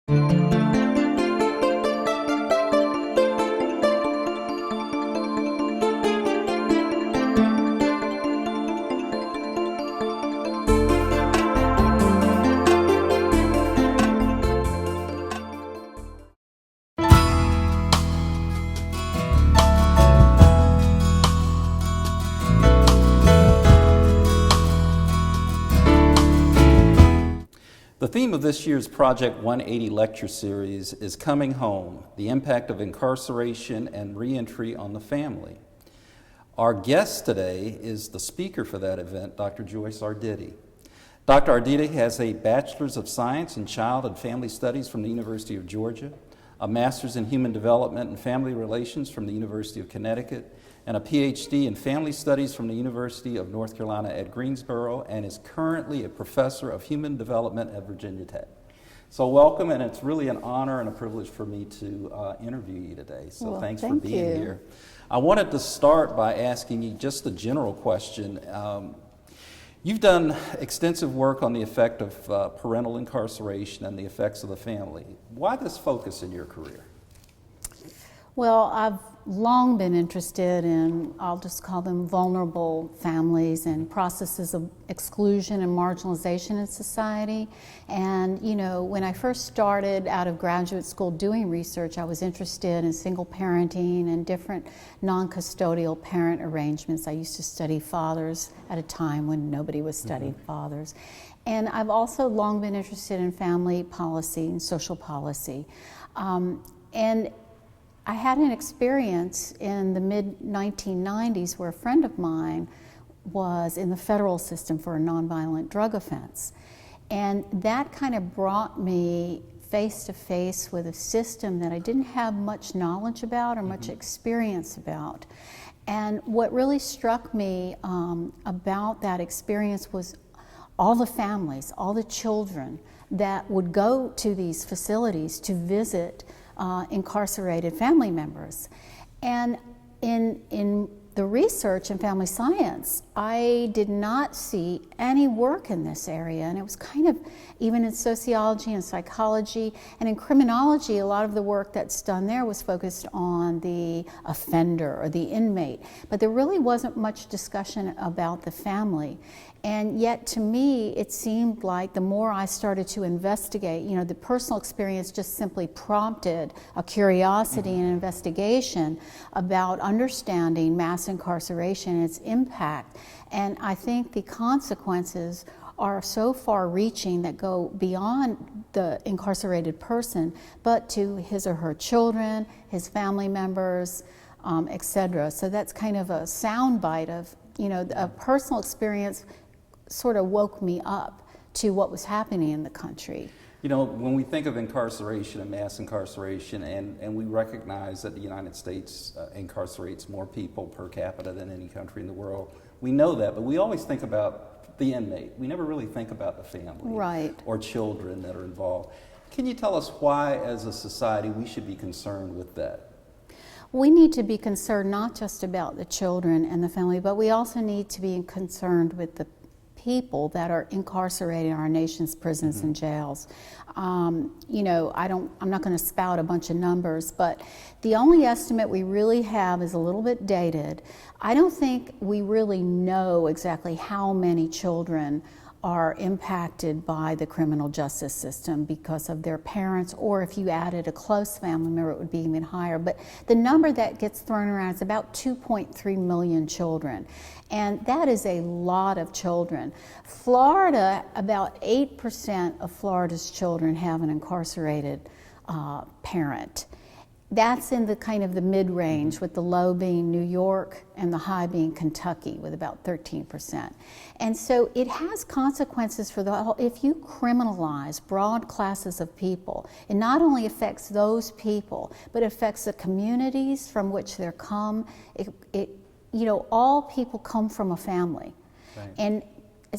The theme of this year's Project 180 lecture series is Coming Home, the impact of incarceration and reentry on the family. Our guest today is the speaker for that event, Dr. Joyce Arditti. Dr. Arditti has a Bachelor's of Science in Child and Family Studies from the University of Georgia, a Master's in Human Development and Family Relations from the University of Connecticut, and a PhD in Family Studies from the University of North Carolina at Greensboro, and is currently a professor of human development at Virginia Tech. So welcome, and it's really an honor and a privilege for me to interview you today. So well, thanks for being here. I wanted to start by asking you just a general question. You've done extensive work on the effect of parental incarceration and the effects of the family. Why this focus in your career? Well, I've long been interested in, I'll just call them vulnerable families and processes of exclusion and marginalization in society. And, you know, when I first started out of graduate school doing research, I was interested in single parenting and different non-custodial parent arrangements. I used to study fathers at a time when nobody was studying fathers. And I've also long been interested in family policy and social policy. And I had an experience in the mid-1990s where a friend of mine was in the federal system for a nonviolent drug offense. And that kind of brought me face to face with a system that I didn't have much knowledge about or much experience about. And what really struck me about that experience was all the families, all the children that would go to these facilities to visit incarcerated family members. And in the research in family science, I did not see any work in this area, and it was kind of, even in sociology and psychology and in criminology, a lot of the work that's done there was focused on the offender or the inmate, but there really wasn't much discussion about the family. And yet, to me, it seemed like the more I started to investigate, you know, the personal experience just simply prompted a curiosity and investigation about understanding mass incarceration and its impact. And I think the consequences are so far-reaching that go beyond the incarcerated person, but to his or her children, his family members, etc. So that's kind of a soundbite of, you know, a personal experience sort of woke me up to what was happening in the country. You know, when we think of incarceration and mass incarceration, and we recognize that the United States incarcerates more people per capita than any country in the world, we know that, but we always think about the inmate. We never really think about the family or children that are involved. Can you tell us why, as a society, we should be concerned with that? We need to be concerned not just about the children and the family, but we also need to be concerned with the people that are incarcerated in our nation's prisons and jails. You know, I'm not going to spout a bunch of numbers, but the only estimate we really have is a little bit dated. I don't think we really know exactly how many children are impacted by the criminal justice system because of their parents, or if you added a close family member, it would be even higher. But the number that gets thrown around is about 2.3 million children. And that is a lot of children. Florida, about 8% of Florida's children have an incarcerated parent. That's in the kind of the mid-range, with the low being New York and the high being Kentucky with about 13%. And so it has consequences for the whole. If you criminalize broad classes of people, it not only affects those people, but it affects the communities from which they're come. You know, all people come from a family. Right. And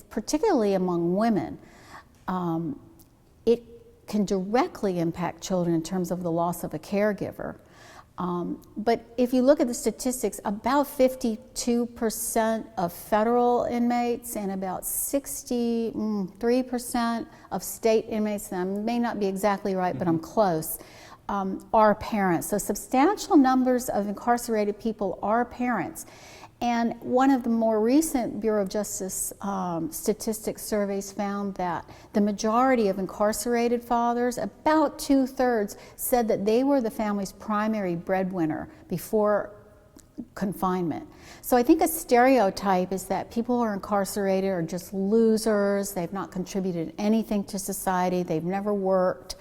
particularly among women, it can directly impact children in terms of the loss of a caregiver. But if you look at the statistics, about 52% of federal inmates and about 63% of state inmates, and I may not be exactly right, but I'm close, are parents. So substantial numbers of incarcerated people are parents. And one of the more recent Bureau of Justice statistics surveys found that the majority of incarcerated fathers, about 2/3, said that they were the family's primary breadwinner before confinement. So I think a stereotype is that people who are incarcerated are just losers, they've not contributed anything to society, they've never worked.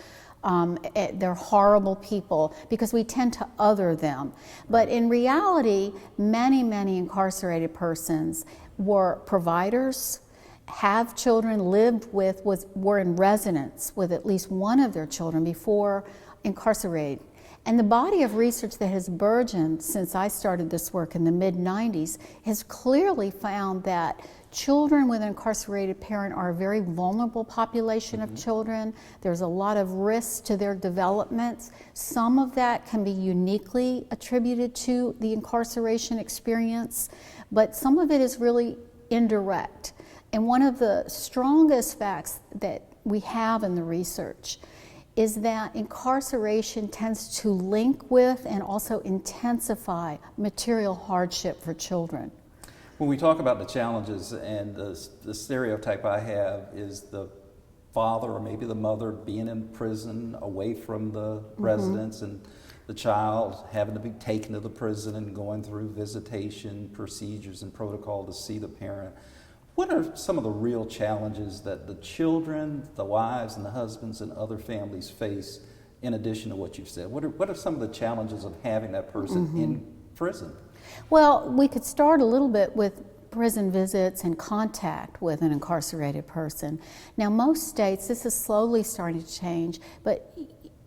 They're horrible people because we tend to other them. But in reality, many incarcerated persons were providers, have children, lived with, were in residence with at least one of their children before incarcerated. And the body of research that has burgeoned since I started this work in the mid-90s has clearly found that children with an incarcerated parent are a very vulnerable population of children. There's a lot of risks to their development. Some of that can be uniquely attributed to the incarceration experience, but some of it is really indirect. And one of the strongest facts that we have in the research is that incarceration tends to link with and also intensify material hardship for children. When we talk about the challenges, and the stereotype I have is the father or maybe the mother being in prison away from the residence, and the child having to be taken to the prison and going through visitation procedures and protocol to see the parent. What are some of the real challenges that the children, the wives and the husbands and other families face in addition to what you've said? What are some of the challenges of having that person in prison? Well, we could start a little bit with prison visits and contact with an incarcerated person. Now, most states, this is slowly starting to change, but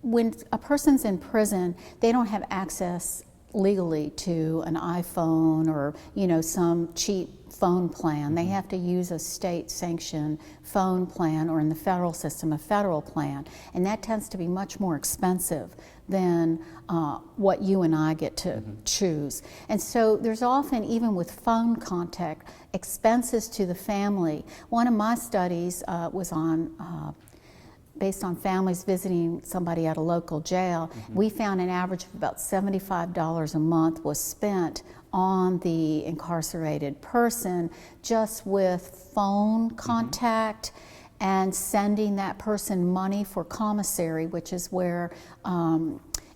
when a person's in prison, they don't have access legally to an iPhone or, some cheap phone plan. They have to use a state-sanctioned phone plan, or in the federal system, a federal plan. And that tends to be much more expensive than what you and I get to choose. And so there's often, even with phone contact, expenses to the family. One of my studies was based on families visiting somebody at a local jail. We found an average of about $75 a month was spent on the incarcerated person just with phone contact and sending that person money for commissary, which is where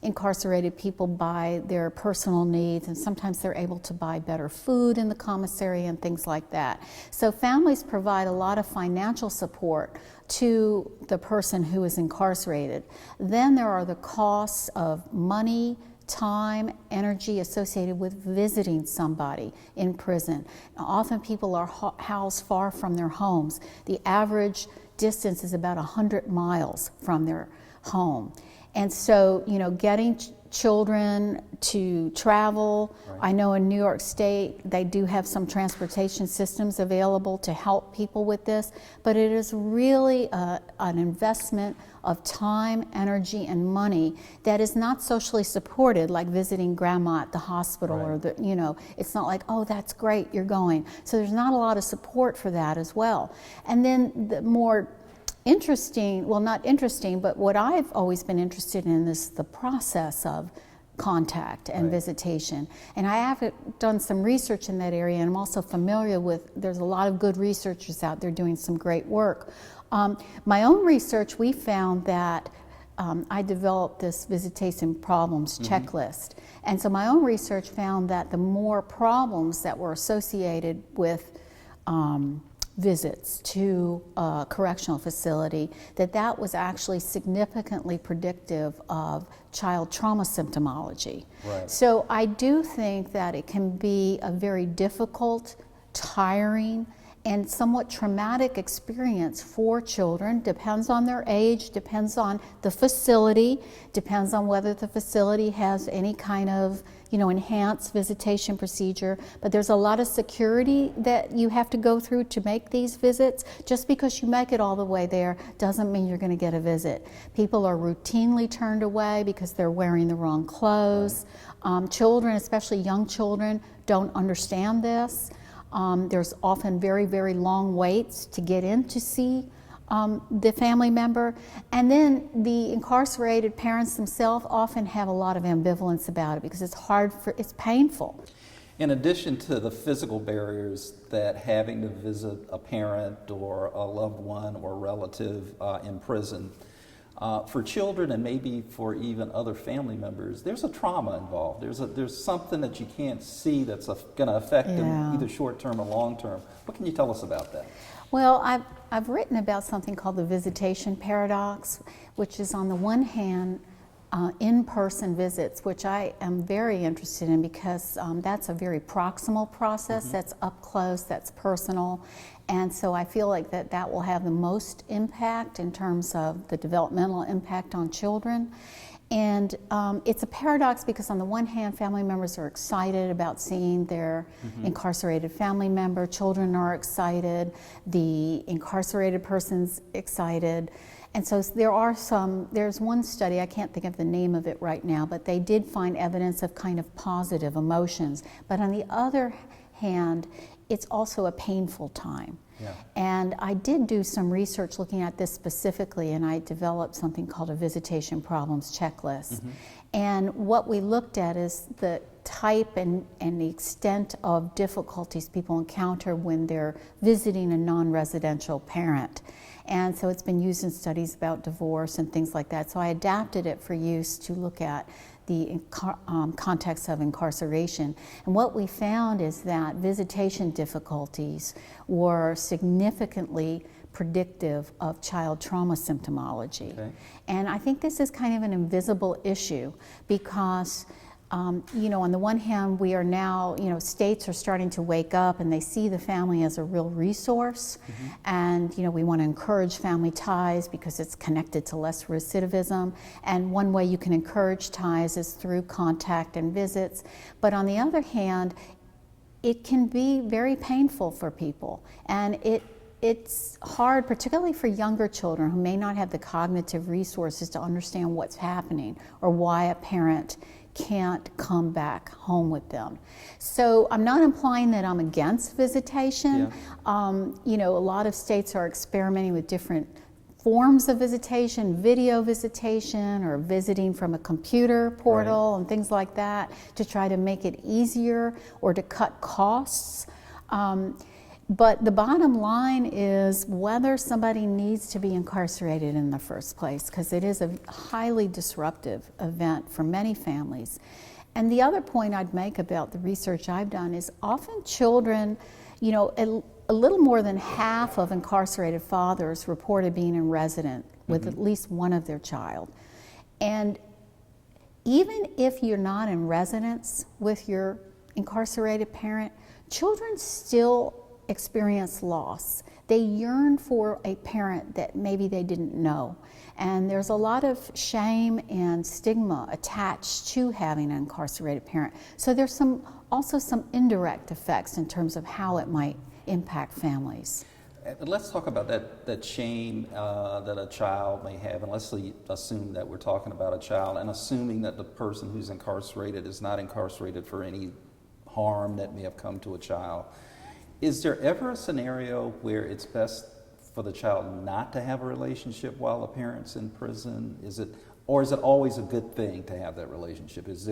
incarcerated people buy their personal needs, and sometimes they're able to buy better food in the commissary and things like that. So families provide a lot of financial support to the person who is incarcerated. Then there are the costs of money, time, energy associated with visiting somebody in prison. Now, often people are housed far from their homes. The average distance is about 100 miles from their home. And so, getting children to travel. Right. I know in New York State, they do have some transportation systems available to help people with this, but it is really an investment of time, energy, and money that is not socially supported, like visiting grandma at the hospital. Right. Or it's not like, oh, that's great, you're going. So there's not a lot of support for that as well. And then the more interesting, well, not interesting, but what I've always been interested in is the process of contact and visitation. And I have done some research in that area, and I'm also familiar with, there's a lot of good researchers out there doing some great work. My own research, we found that I developed this visitation problems checklist. And so my own research found that the more problems that were associated with visits to a correctional facility, that was actually significantly predictive of child trauma symptomology. Right. So I do think that it can be a very difficult, tiring, and somewhat traumatic experience for children. Depends on their age, depends on the facility, depends on whether the facility has any kind of enhanced visitation procedure, but there's a lot of security that you have to go through to make these visits. Just because you make it all the way there doesn't mean you're going to get a visit. People are routinely turned away because they're wearing the wrong clothes. Children, especially young children, don't understand this. There's often very, very long waits to get in to see the family member. And then the incarcerated parents themselves often have a lot of ambivalence about it because it's painful. In addition to the physical barriers that having to visit a parent or a loved one or relative in prison, for children and maybe for even other family members, there's a trauma involved. There's something that you can't see that's going to affect them either short term or long term. What can you tell us about that? Well, I've written about something called the visitation paradox, which is on the one hand in-person visits, which I am very interested in because that's a very proximal process. That's up close, that's personal, and so I feel like that will have the most impact in terms of the developmental impact on children. And it's a paradox because on the one hand, family members are excited about seeing their incarcerated family member. Children are excited. The incarcerated person's excited. And so there's one study, I can't think of the name of it right now, but they did find evidence of kind of positive emotions. But on the other hand, it's also a painful time. Yeah. And I did do some research looking at this specifically, and I developed something called a visitation problems checklist. And what we looked at is the type and the extent of difficulties people encounter when they're visiting a non-residential parent. And so it's been used in studies about divorce and things like that. So I adapted it for use to look at the context of incarceration. And what we found is that visitation difficulties were significantly predictive of child trauma symptomology. Okay. And I think this is kind of an invisible issue because on the one hand, we are now, states are starting to wake up and they see the family as a real resource. And, we want to encourage family ties because it's connected to less recidivism. And one way you can encourage ties is through contact and visits. But on the other hand, it can be very painful for people. And it's hard, particularly for younger children who may not have the cognitive resources to understand what's happening or why a parent can't come back home with them. So I'm not implying that I'm against visitation. A lot of states are experimenting with different forms of visitation, video visitation, or visiting from a computer portal and things like that to try to make it easier or to cut costs. But the bottom line is whether somebody needs to be incarcerated in the first place, because it is a highly disruptive event for many families. And the other point I'd make about the research I've done is often children, a little more than half of incarcerated fathers reported being in residence with at least one of their child. And even if you're not in residence with your incarcerated parent, children still experience loss. They yearn for a parent that maybe they didn't know. And there's a lot of shame and stigma attached to having an incarcerated parent. So there's also some indirect effects in terms of how it might impact families. Let's talk about that shame that a child may have, and let's assume that we're talking about a child, and assuming that the person who's incarcerated is not incarcerated for any harm that may have come to a child. Is there ever a scenario where it's best for the child not to have a relationship while the parent's in prison? Is it always a good thing to have that relationship? Is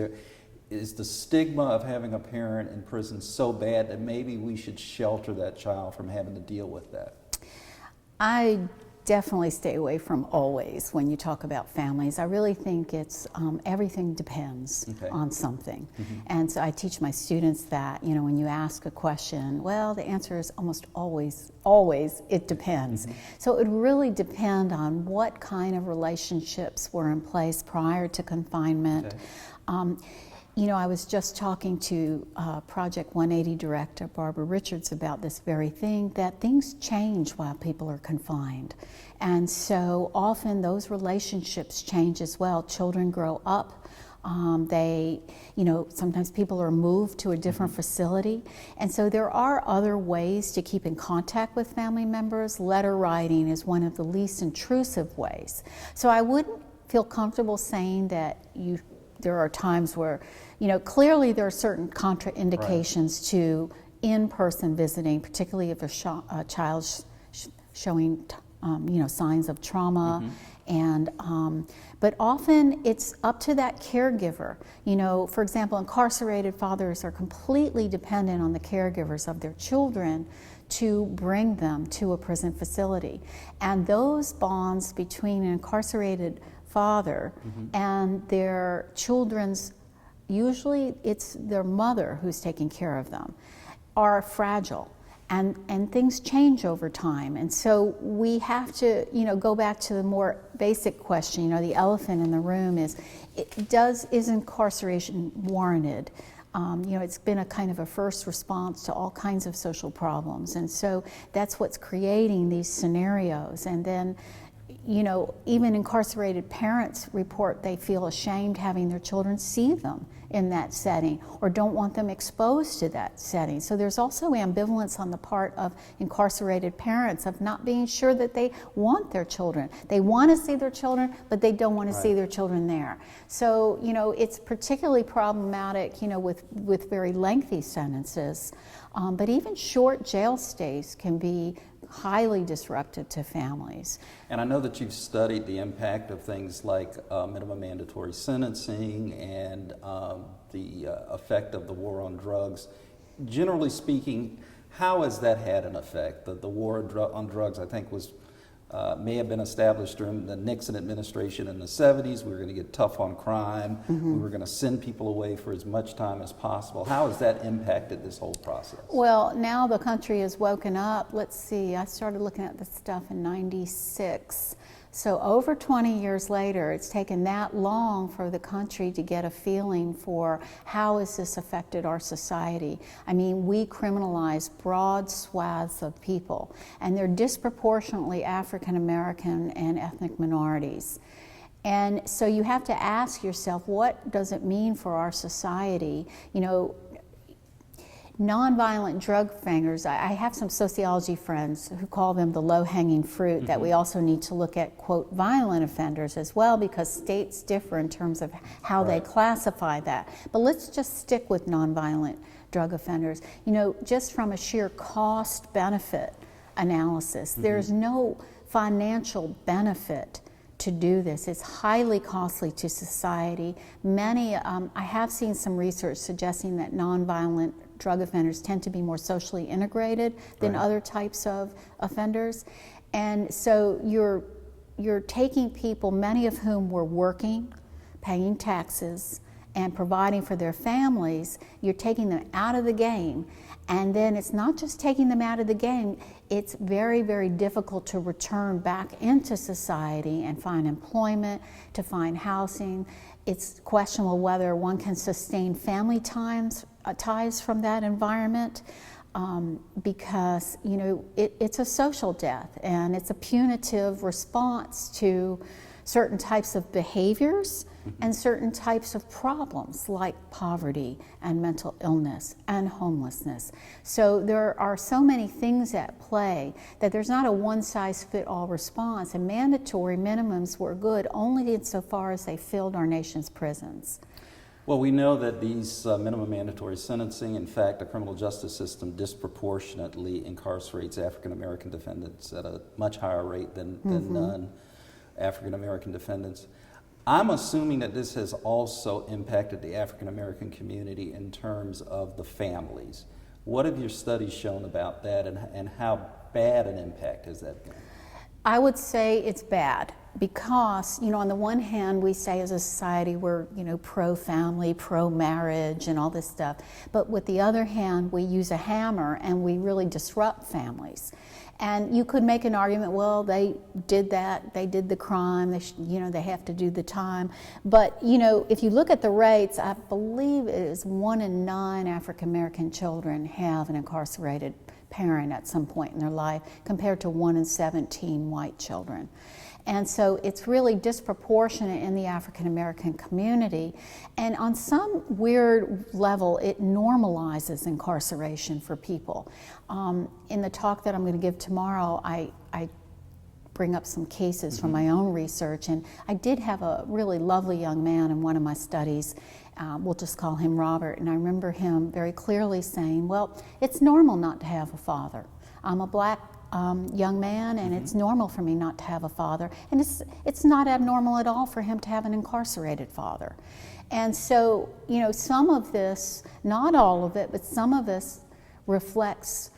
the stigma of having a parent in prison so bad that maybe we should shelter that child from having to deal with that? I definitely stay away from always when you talk about families. I really think it's everything depends on something. And so I teach my students that, when you ask a question, well, the answer is almost always it depends. So it would really depend on what kind of relationships were in place prior to confinement. I was just talking to Project 180 director Barbara Richards about this very thing, that things change while people are confined. And so often those relationships change as well. Children grow up Sometimes people are moved to a different facility. And so there are other ways to keep in contact with family members. Letter writing is one of the least intrusive ways. So I wouldn't feel comfortable saying that there are times where, clearly there are certain contraindications to in-person visiting, particularly if a child's showing, signs of trauma. And but often it's up to that caregiver. For example, incarcerated fathers are completely dependent on the caregivers of their children to bring them to a prison facility. And those bonds between an incarcerated father and their children's, usually it's their mother who's taking care of them, are fragile. And things change over time. And so we have to, go back to the more basic question, the elephant in the room is incarceration warranted? It's been a kind of a first response to all kinds of social problems. And so that's what's creating these scenarios. And then, even incarcerated parents report they feel ashamed having their children see them in that setting or don't want them exposed to that setting. So there's also ambivalence on the part of incarcerated parents of not being sure that they want their children. They want to see their children, but they don't want to see their children there. So, it's particularly problematic, with very lengthy sentences. But even short jail stays can be highly disruptive to families. And I know that you've studied the impact of things like minimum mandatory sentencing and the effect of the war on drugs. Generally speaking, how has that had an effect? The war on drugs, I think, may have been established during the Nixon administration in the 70s. We were going to get tough on crime. We were going to send people away for as much time as possible. How has that impacted this whole process? Well, now the country has woken up. Let's see, I started looking at this stuff in '96. So over 20 years later, it's taken that long for the country to get a feeling for how has this affected our society. I mean, we criminalize broad swaths of people, and they're disproportionately African American and ethnic minorities. And so you have to ask yourself, what does it mean for our society? Nonviolent drug offenders, I have some sociology friends who call them the low-hanging fruit, that we also need to look at, quote, violent offenders as well, because states differ in terms of how they classify that. But let's just stick with nonviolent drug offenders. Just from a sheer cost-benefit analysis, there's no financial benefit to do this. It's highly costly to society. I have seen some research suggesting that nonviolent drug offenders tend to be more socially integrated than other types of offenders. And so you're taking people, many of whom were working, paying taxes, and providing for their families, you're taking them out of the game. And then it's not just taking them out of the game, it's very, very difficult to return back into society and find employment, to find housing. It's questionable whether one can sustain family ties from that environment, because it's a social death, and it's a punitive response to certain types of behaviors and certain types of problems like poverty and mental illness and homelessness. So there are so many things at play that there's not a one-size-fits-all response, and mandatory minimums were good only insofar as they filled our nation's prisons. Well, we know that these minimum mandatory sentencing, in fact, the criminal justice system disproportionately incarcerates African American defendants at a much higher rate than non-African American defendants. I'm assuming that this has also impacted the African American community in terms of the families. What have your studies shown about that, and how bad an impact has that been? I would say it's bad because, on the one hand, we say as a society we're, pro-family, pro-marriage and all this stuff. But with the other hand, we use a hammer and we really disrupt families. And you could make an argument, well, they did that, they did the crime, they have to do the time. But, if you look at the rates, I believe it is 1 in 9 African American children have an incarcerated parent at some point in their life, compared to 1 in 17 white children. And so it's really disproportionate in the African American community. And on some weird level, it normalizes incarceration for people. In the talk that I'm going to give tomorrow, I bring up some cases from my own research, and I did have a really lovely young man in one of my studies. We'll just call him Robert, and I remember him very clearly saying, well, it's normal not to have a father. I'm a black young man, and it's normal for me not to have a father, and it's not abnormal at all for him to have an incarcerated father. And so, you know, some of this, not all of it, but some of this reflects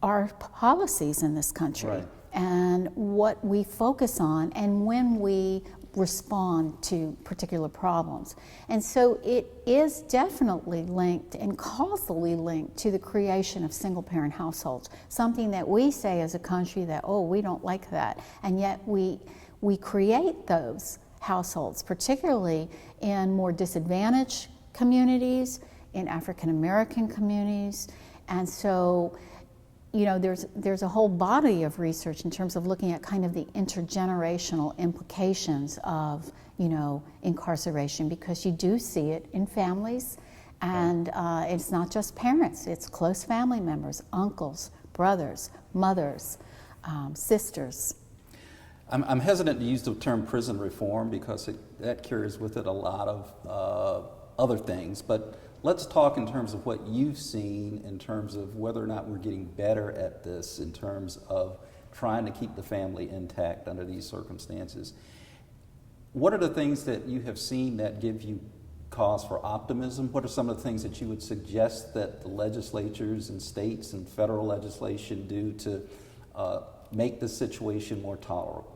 our policies in this country. Right. And what we focus on and when we respond to particular problems. And so it is definitely linked and causally linked to the creation of single parent households, something that we say as a country that, oh, we don't like that. And yet we create those households, particularly in more disadvantaged communities, in African American communities. And so, you know, there's a whole body of research in terms of looking at kind of the intergenerational implications of, you know, incarceration, because you do see it in families, and it's not just parents, it's close family members, uncles, brothers, mothers, sisters. I'm hesitant to use the term prison reform because that carries with it a lot of other things, but let's talk in terms of what you've seen in terms of whether or not we're getting better at this in terms of trying to keep the family intact under these circumstances. What are the things that you have seen that give you cause for optimism? What are some of the things that you would suggest that the legislatures and states and federal legislation do to make the situation more tolerable?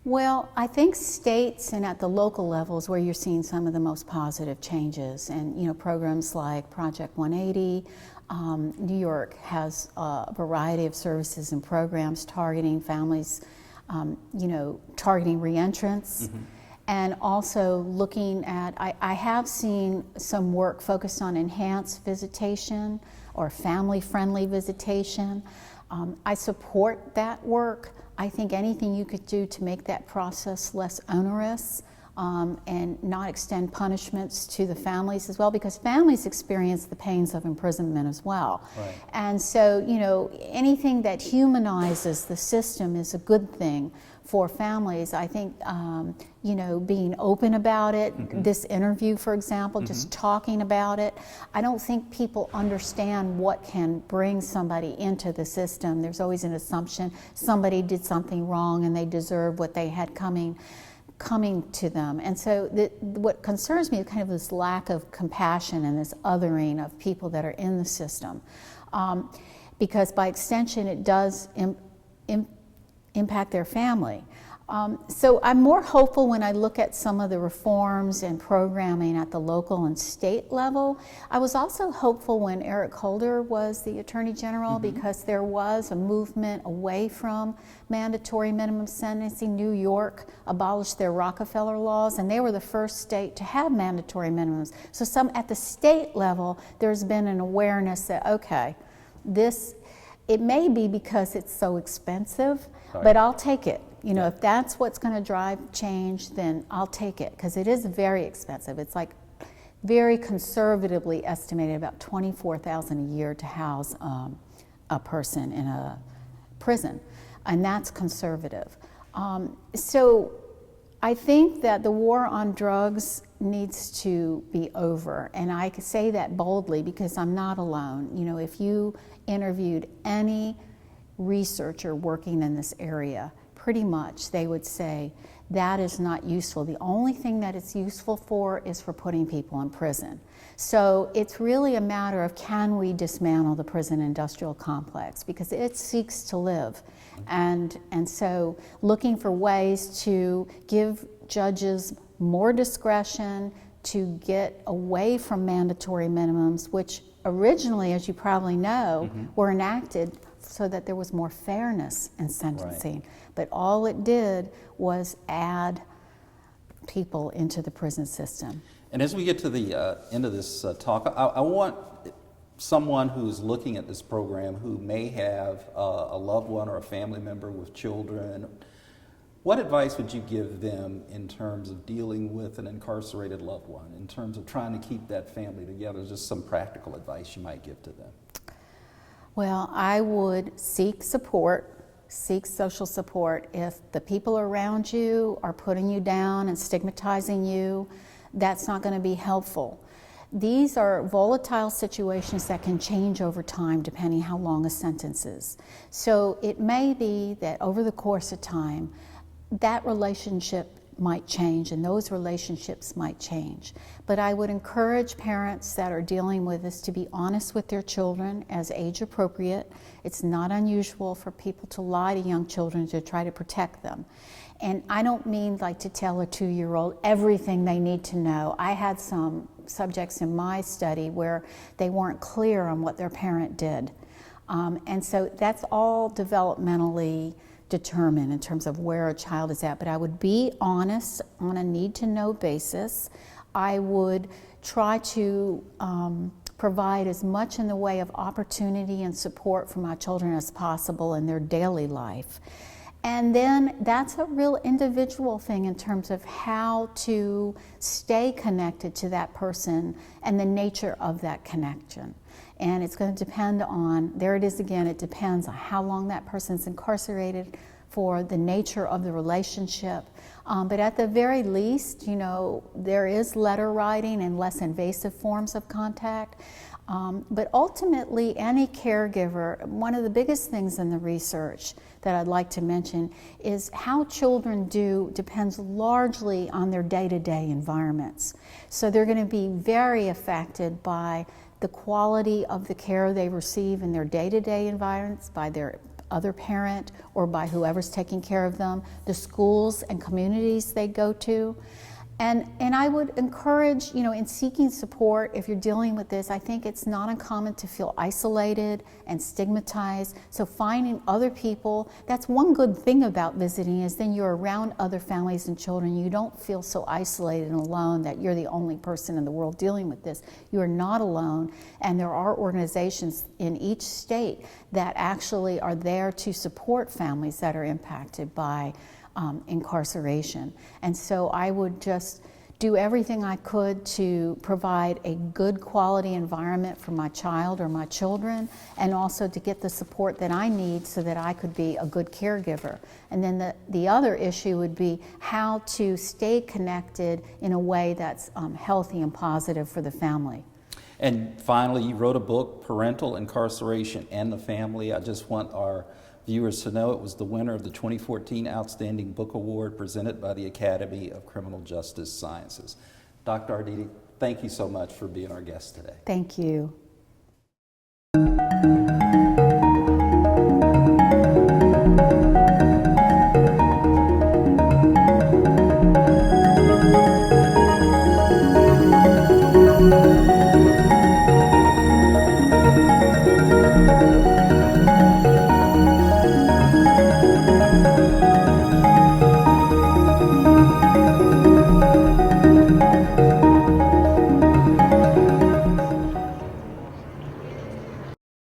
Well, I think states and at the local levels where you're seeing some of the most positive changes, and you know, programs like Project 180. New York has a variety of services and programs targeting families, you know, targeting reentrants, and also looking at. I have seen some work focused on enhanced visitation or family-friendly visitation. I support that work. I think anything you could do to make that process less onerous and not extend punishments to the families as well, because families experience the pains of imprisonment as well. Right. And so, you know, anything that humanizes the system is a good thing for families. I think, you know, being open about it, this interview, for example, just talking about it. I don't think people understand what can bring somebody into the system. There's always an assumption somebody did something wrong and they deserve what they had coming to them. And so what concerns me is kind of this lack of compassion and this othering of people that are in the system. Because by extension, it does impact their family. So I'm more hopeful when I look at some of the reforms and programming at the local and state level. I was also hopeful when Eric Holder was the Attorney General, because there was a movement away from mandatory minimum sentencing. New York abolished their Rockefeller laws, and they were the first state to have mandatory minimums. So at the state level, there's been an awareness that, okay, it may be because it's so expensive, but I'll take it. You know, if that's what's going to drive change, then I'll take it, because it is very expensive. It's like very conservatively estimated about $24,000 a year to house a person in a prison, and that's conservative. So I think that the war on drugs needs to be over, and I can say that boldly because I'm not alone. You know, if you interviewed any researcher working in this area, pretty much they would say that is not useful. The only thing that it's useful for is for putting people in prison. So it's really a matter of, can we dismantle the prison industrial complex, because it seeks to live. And so looking for ways to give judges more discretion, to get away from mandatory minimums, which originally, as you probably know, were enacted so that there was more fairness in sentencing. Right. But all it did was add people into the prison system. And as we get to the end of this talk, I want someone who's looking at this program who may have a loved one or a family member with children What advice would you give them in terms of dealing with an incarcerated loved one, in terms of trying to keep that family together? Just some practical advice you might give to them. Well, I would seek support, seek social support. If the people around you are putting you down and stigmatizing you, that's not going to be helpful. These are volatile situations that can change over time depending how long a sentence is. So it may be that over the course of time, that relationship might change and those relationships might change. But I would encourage parents that are dealing with this to be honest with their children as age appropriate. It's not unusual for people to lie to young children to try to protect them. And I don't mean like to tell a 2-year-old everything they need to know. I had some subjects in my study where they weren't clear on what their parent did. And so that's all developmentally determined in terms of where a child is at. But I would be honest on a need-to-know basis. I would try to provide as much in the way of opportunity and support for my children as possible in their daily life. And then that's a real individual thing in terms of how to stay connected to that person and the nature of that connection. And it's going to depend on, there it is again, it depends on how long that person's incarcerated, for the nature of the relationship. But at the very least, you know, there is letter writing and less invasive forms of contact. But ultimately, any caregiver, one of the biggest things in the research that I'd like to mention is how children do depends largely on their day-to-day environments. So they're going to be very affected by the quality of the care they receive in their day-to-day environments, by their other parent or by whoever's taking care of them, the schools and communities they go to. And I would encourage, you know, in seeking support, if you're dealing with this, I think it's not uncommon to feel isolated and stigmatized. So finding other people, that's one good thing about visiting, is then you're around other families and children. You don't feel so isolated and alone that you're the only person in the world dealing with this. You are not alone, and there are organizations in each state that actually are there to support families that are impacted by incarceration. And so I would just do everything I could to provide a good quality environment for my child or my children, and also to get the support that I need so that I could be a good caregiver. And then the other issue would be how to stay connected in a way that's healthy and positive for the family. And finally, you wrote a book, Parental, Incarceration, and the Family. I just want our viewers to know it was the winner of the 2014 Outstanding Book Award presented by the Academy of Criminal Justice Sciences. Dr. Arditti, thank you so much for being our guest today. Thank you.